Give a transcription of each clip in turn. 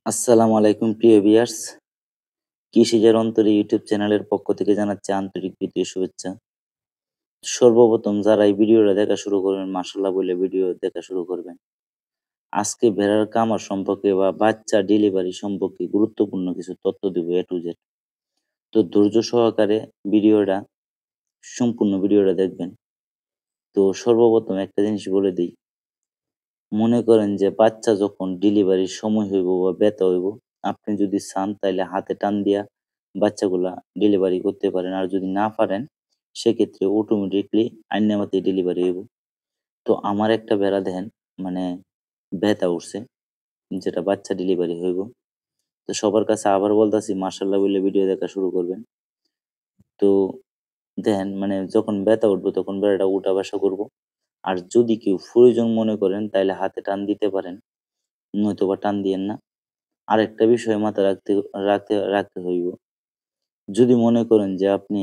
আসসালামু আলাইকুম প্রিয় ভিউয়ার্স। কৃষিজের অন্তরে ইউটিউব চ্যানেলের পক্ষ থেকে জানাচ্ছি আন্তরিক প্রীতি ও শুভেচ্ছা। সর্বপ্রথম যারা এই ভিডিওটা দেখা শুরু করবেন মাশাআল্লাহ বলে ভিডিও দেখা শুরু করবেন। আজকে ভেড়ার খামার সম্পর্কে বা বাচ্চা ডেলিভারি সম্পর্কে গুরুত্বপূর্ণ কিছু তথ্য দিব A to Z। তো ধৈর্য সহকারে ভিডিওটা সম্পূর্ণ ভিডিওটা দেখবেন। তো সর্বপ্রথম একটা জিনিস বলে দেই, মনে করেন যে বাচ্চা যখন ডেলিভারির সময় হইব বা ব্যথা হইব, আপনি যদি চান তাইলে হাতে টান দিয়া বাচ্চাগুলা ডেলিভারি করতে পারেন। আর যদি না পারেন সেক্ষেত্রে অটোমেটিকলি আইনামাতেই ডেলিভারি হইব। তো আমার একটা ভেড়া দেখেন মানে ব্যথা উঠছে, যেটা বাচ্চা ডেলিভারি হইব। তো সবার কাছে আবার বলতাছি মাশাআল্লাহ বইলে ভিডিও দেখা শুরু করবেন। তো দেখেন মানে যখন ব্যথা উঠবে তখন ভেড়াটা উঠা বসা করব। আর যদি কেউ প্রয়োজন মনে করেন তাইলে হাতে টান দিতে পারেন, নয়তোবা টান দিয়েন না। আরেকটা বিষয় মাথায় রাখতে হইব। যদি মনে করেন যে আপনি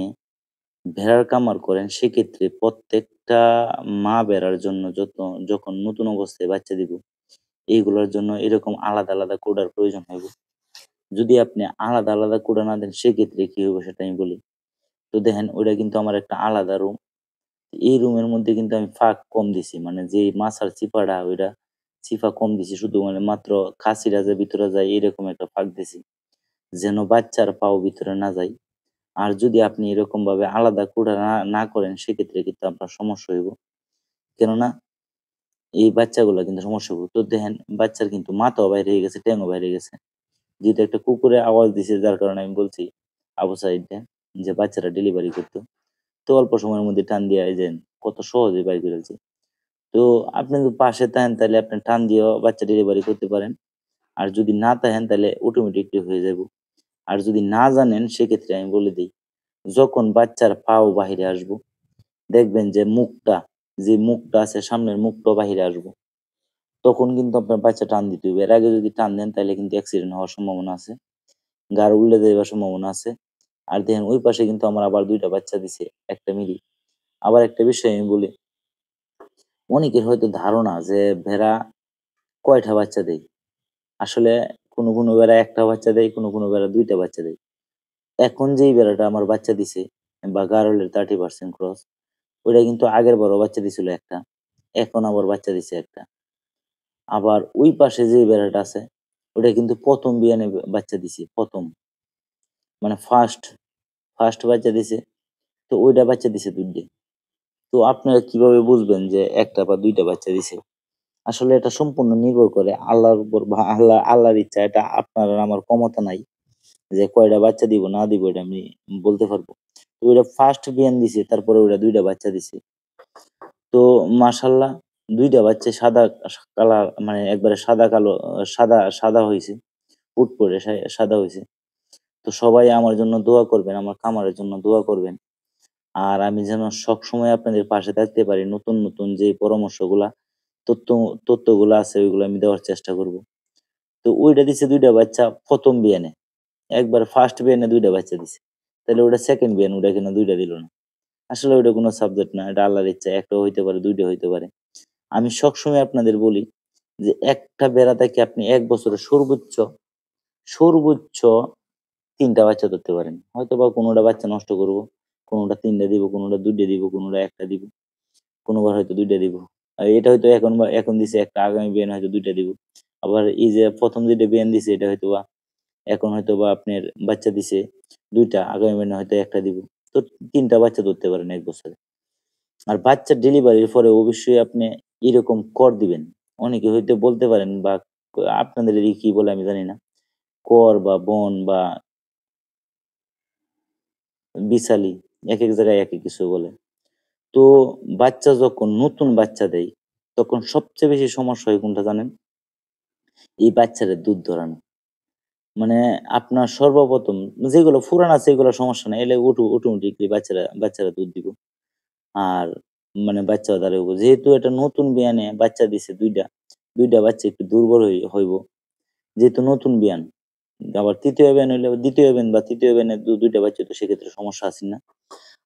ভেড়ার খামার করেন সেক্ষেত্রে প্রত্যেকটা মা ভেড়ার জন্য যখন নতুন অবস্থায় বাচ্চা দিব, এইগুলোর জন্য এরকম আলাদা, আলাদা কোডার প্রয়োজন হইব। যদি আপনি আলাদা, আলাদা কোডা না দেন সেক্ষেত্রে কি হইব সেটা আমি বলি। তো দেখেন ওইটা কিন্তু আমার একটা আলাদা রুম। এই রুমের মধ্যে কিন্তু আমি ফাঁক কম দিছি। মানে যেই মাছার চিপাটা ওইটা চিপা কম দিছি। শুধু মানে মাত্র খাসিরা যে ভিতরে যায় এরকম একটা ফাঁক দিছি। যেন বাচ্চার পাও ভিতরে না যায়। আর যদি আপনি এরকমভাবে আলাদা কুড়া না করেন সেক্ষেত্রে কিন্তু আপনার সমস্যা হইব। কেননা এই বাচ্চাগুলা কিন্তু সমস্যা হইব। তো দেখেন বাচ্চার কিন্তু মাথাও বাইরে হয়ে গেছে, ঠ্যাংও বাইরে গেছে। যেহেতু একটা কুকুরে আওয়াজ দিছে যার কারণে আমি বলছি আবু সাইডে যে বাচ্চারা ডেলিভারি করতো। তো অল্প সময়ের মধ্যে টান দিয়া এই যে কত সহজে বাইর করে ফেলছি। তো আপনি যদি পাশে থাকেন তাহলে আপনি টান দিয়েও বাচ্চা ডেলিভারি করতে পারেন। আর যদি না থাকেন তাহলে অটোমেটিকলি হয়ে যাইব। আর যদি না জানেন সেক্ষেত্রে আমি বলে দেই, যখন বাচ্চার পাও বাহিরে আসবো, দেখবেন যে মুখটা আছে সামনের মুখটাও বাহিরে আসবো। তখন কিন্তু আপনার বাচ্চা টান দিতে হইবে। এর আগে যদি টান দেন তাইলে কিন্তু অ্যাক্সিডেন্ট হওয়ার সম্ভাবনা আছে। ঘাড় উল্টে যাইবার সম্ভাবনা আছে। আর দেখেন ওই পাশে কিন্তু আমার আবার ২ টা বাচ্চা দিছে, একটা মিলি। আবার একটা বিষয় আমি বলি, অনেকের হয়তো ধারণা যে ভেড়া কয়টা বাচ্চা দেয়? আসলে কোনো ভেড়া ১ টা বাচ্চা দেয়, কোনো ভেড়া ২ টা বাচ্চা দেয়। এখন যেই ভেড়াটা আমার বাচ্চা দিছে বা গারলের 30% ক্রস, ওইটা কিন্তু আগের বারও বাচ্চা দিছিল একটা। এখন আবার বাচ্চা দিছে একটা। আবার ওই পাশে যে ভেড়াটা আছে, ওটা কিন্তু ১ম বিয়ানে বাচ্চা দিছে ১ম। মানে ফার্স্ট বাচ্চা দিছে। তো ওইটা বাচ্চা দিছে ২ টা। তো আপনারা কিভাবে বুঝবেন যে ১ টা বা ২ টা বাচ্চা দিছে? আসলে এটা সম্পূর্ণ নির্ভর করে আল্লাহর উপর বা আল্লাহর ইচ্ছা। এটা আপনার আর আমার ক্ষমতা নাই। যে কয়টা বাচ্চা দিব না দিব এটা আমি বলতে পারবো। তো ওইটা ফার্স্ট বিয়ান দিছে, তারপরে ওইটা ২ টা বাচ্চা দিছে। তো মাশাআল্লাহ ২ টা বাচ্চা সাদা কালার মানে একবারে সাদা কালো সাদা হইছে। পুটপুটে সাদা হইছে। তো সবাই আমার জন্য দোয়া করবেন, আমার খামারের জন্য দোয়া করবেন। আর আমি যেন সবসময় আপনাদের পাশে থাকতে পারি। নতুন যে পরামর্শগুলা, তথ্য তথ্যগুলা আছে ওইগুলো আমি দেওয়ার চেষ্টা করব। তো ওইটা দিছে ২ টা বাচ্চা ১ম বিয়ানে। একবারে ফার্স্ট বিয়ানে ২ টা বাচ্চা দিছে। তাইলে ওটা সেকেন্ড বিয়ান ওটা কেন ২ টা দিল না? আসলে ওইটা কোন সাবজেক্ট না। এটা আল্লাহর ইচ্ছা। ১ টাও হইতে পারে, ২ টা হইতে পারে। আমি সবসময় আপনাদের বলি যে একটা বেড়া থেকে আপনি ১ বছরে সর্বোচ্চ ৩ টা বাচ্চা ধরতে পারেন। হয়তোবা কোনোটা বাচ্চা নষ্ট করব, কোনোটা ৩ টা দিব, কোনোটা ২ টা দিব, কোনোটা ১ টা দিব, কোনোবার হয়তো ২ টা দিব। আর এটা হয়তো এখন দিছে ১ টা, আগামী বিয়ানে হয়তো ২ টা দিব। আবার এই যে ১ম যেটা বিয়ান দিছে এটা হয়তোবা এখন হয়তোবা আপনার বাচ্চা দিছে ২ টা, আগামী বিয়ানে হয়তো ১ টা দিব। তো ৩ টা বাচ্চা ধরতে পারেন ১ বছরে। আর বাচ্চার ডেলিভারির পরে অবশ্যই আপনি এরকম কর দিবেন। অনেকে হয়তো বলতে পারেন বা আপনাদের এদিকে কি বলে আমি জানি না। কর বা বন বা বিচালি একেক জায়গায় একেক কিছু বলে। তো বাচ্চা যখন নতুন বাচ্চা দেয়, তখন সবচেয়ে বেশি সমস্যা হয় কোনটা জানেন? এই বাচ্চাদের দুধ ধরানো। মানে আপনার সর্বপ্রথম যেগুলো ফুরান আছে এগুলো সমস্যা নাই। এলে অটোমেটিকলি বাচ্চারা দুধ দিব। আর মানে বাচ্চাও দাঁড়াইব। যেহেতু এটা নতুন বিয়ানে বাচ্চা দিছে ২ টা, ২ টা বাচ্চা একটু দুর্বল হইব। যেহেতু নতুন বিয়ান। আবার ৩য় বিয়ান হইলে ২য় বিয়ান বা ৩য় বিয়ানে ২ টা বাচ্চা তো সেক্ষেত্রে সমস্যা আছে না?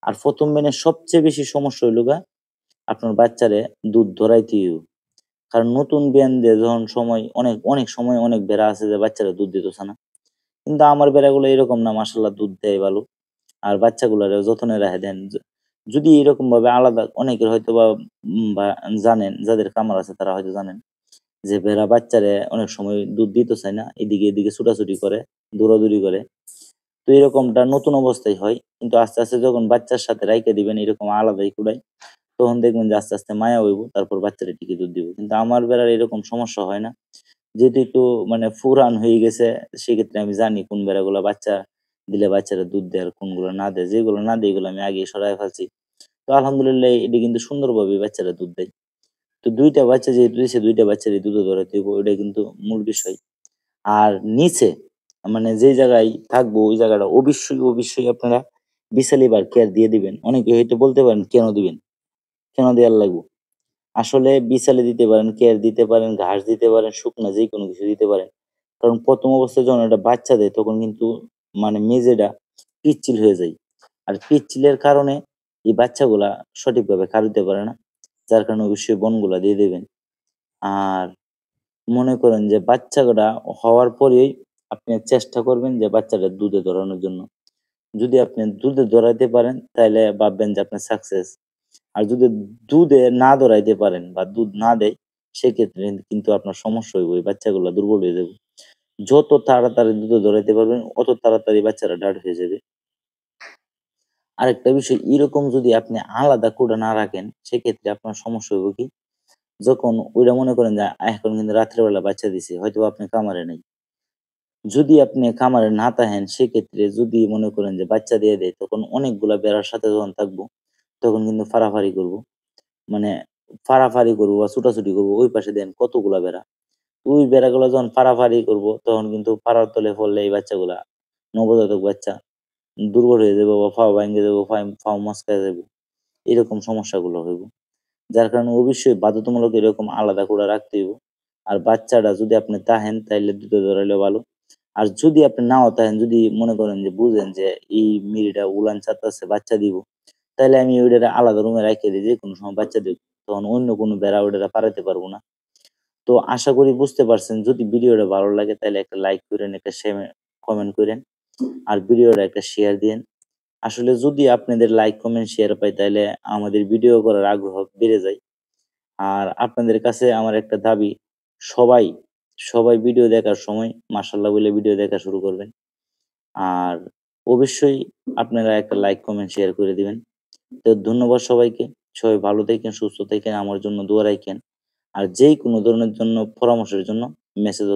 আর ১ম বিয়ানের সবচেয়ে বেশি সমস্যা হইল আপনার বাচ্চারে দুধ ধরাইতে হইব। কারণ নতুন বিয়ান দিয়ে যখন সময় অনেক সময় অনেক বেড়া আছে যে বাচ্চারা দুধ দিতেছে না। কিন্তু আমার বেড়াগুলো এরকম না, মাশাআল্লাহ দুধ দেয় ভালো। আর বাচ্চাগুলারেও যতনে রাখে দেন। যদি এরকমভাবে আলাদা অনেকের হয়তোবা বা জানেন, যাদের খামার আছে তারা হয়তো জানেন যে ভেড়া বাচ্চারে অনেক সময় দুধ দিতে চায় না। এদিকে ছুটাছুটি করে, দৌড়াদৌড়ি করে। তো এরকমটা নতুন অবস্থায় হয়। কিন্তু আস্তে যখন বাচ্চার সাথে রাইখা দিবেন এরকম আলাদাই কুড়ায়, তখন দেখবেন যে আস্তে মায়া হইব। তারপর বাচ্চারা ঠিকই দুধ দিব। কিন্তু আমার বেড়ার এরকম সমস্যা হয় না। যেহেতু একটু মানে ফুরান হয়ে গেছে, সেক্ষেত্রে আমি জানি কোন বেড়াগুলা বাচ্চা দিলে বাচ্চারা দুধ দেয় আর কোনগুলো না দেয়। যেগুলো না দেয় এগুলো আমি আগেই সরায় ফেলছি। তো আলহামদুলিল্লাহ এটি কিন্তু সুন্দরভাবে বাচ্চারা দুধ দেয়। তো ২ টা বাচ্চা যেহেতু দিছে ২ টা বাচ্চারই দুধে ধরাইতে হইব, ওইটাই কিন্তু মূল বিষয়। আর নিচে মানে যেই জায়গায় থাকবো ওই জায়গাটা অবশ্যই আপনারা বিছালিবার কেয়ার দিয়ে দিবেন। অনেকে হয়তো বলতে পারেন, "কেন দিবেন? কেন দেয়ার লাগবো?" আসলে বিছালি দিতে পারেন, কেয়ার দিতে পারেন, ঘাস দিতে পারেন, শুকনা যেকোনো কিছু দিতে পারেন। কারণ ১ম অবস্থায় যখন এটা বাচ্চা দেয় তখন কিন্তু মানে মেজেটা পিচ্ছিল হয়ে যায়। আর পিচ্ছিলের কারণে এই বাচ্চাগুলা সঠিকভাবে খাওয়াইতে পারে না। যার কারণে অবশ্যই বনগুলা দিয়ে দিবেন। আর মনে করেন যে বাচ্চাটা হওয়ার পরেই আপনি চেষ্টা করবেন যে বাচ্চাটা দুধে ধরানোর জন্য। যদি আপনি দুধে ধরাইতে পারেন তাইলে ভাববেন যে আপনি সাকসেস। আর যদি দুধে না ধরাইতে পারেন বা দুধ না দেয়, সেক্ষেত্রে কিন্তু আপনার সমস্যা হইব। এই বাচ্চাগুলা দুর্বল হয়ে যাবে। যত তাড়াতাড়ি দুধে ধরাইতে পারবেন, অত তাড়াতাড়ি বাচ্চারা দাঁড় হয়ে যাবে। আরেকটা বিষয়, এরকম যদি আপনি আলাদা করে না রাখেন, সেক্ষেত্রে আপনার সমস্যা হইব কি? যখন ওইটা মনে করেন যে এখন কিন্তু রাত্রে বেলা বাচ্চা দিছে, হয়তোবা আপনি খামারে নাই। যদি আপনি খামারে না থাকেন, সেক্ষেত্রে যদি মনে করেন যে বাচ্চা দিয়ে দেয়, তখন অনেকগুলা বেড়ার সাথে যখন থাকবো, তখন কিন্তু ফাড়াফাড়ি করব। মানে ফাড়াফাড়ি করবো বা ছুটাছুটি করবো, ওই পাশে দেখেন কতগুলা বেড়া। ওই বেড়াগুলা যখন ফাড়াফাড়ি করব, তখন কিন্তু পাড়ার তলে পড়লে এই বাচ্চাগুলা, নবজাতক বাচ্চা দুর্বল হয়ে যাবে বা পা ভাইঙ্গে যাবো, পা মচকায় যাবে। এরকম সমস্যাগুলো হইব। যার কারণে অবশ্যই বাধ্যতামূলক এরকম আলাদা করে রাখতে হইব। আর বাচ্চাটা যদি আপনি তাহেন তাইলে দুধে ধরাইলে ভালো। আর যদি আপনি নাও তাহেন, যদি মনে করেন যে বুঝেন যে এই মিরিটা উলান চাপতাছে, বাচ্চা দিব, তাইলে আমি ওইটারে আলাদা রুমে রাইখা দেই, যেকোনো সময় বাচ্চা দিব। তখন অন্য কোনো বেড়া ওইটারে পাড়াইতে পারবো না। তো আশা করি বুঝতে পারছেন। যদি ভিডিওটা ভালো লাগে তাইলে একটা লাইক কইরেন, একটা কমেন্ট কইরেন। আর ভিডিওটা একটা শেয়ার দিয়েন। আসলে যদি আপনাদের লাইক, কমেন্ট, শেয়ার পাই তাইলে আমাদের ভিডিও করার আগ্রহ বেড়ে যায়। আর আপনাদের কাছে আমার একটা দাবি, সবাই, সবাই ভিডিও দেখার সময় মাশাআল্লাহ বইলে ভিডিও দেখা শুরু করবেন। আর অবশ্যই আপনারা একটা লাইক, কমেন্ট, শেয়ার করে দিবেন। তো ধন্যবাদ সবাইকে। সবাই ভালো থাইকেন, সুস্থ থাইকেন, আমার জন্য দোয়া রাইখেন। আর যেকোনো ধরনের জন্য পরামর্শের জন্য মেসেজ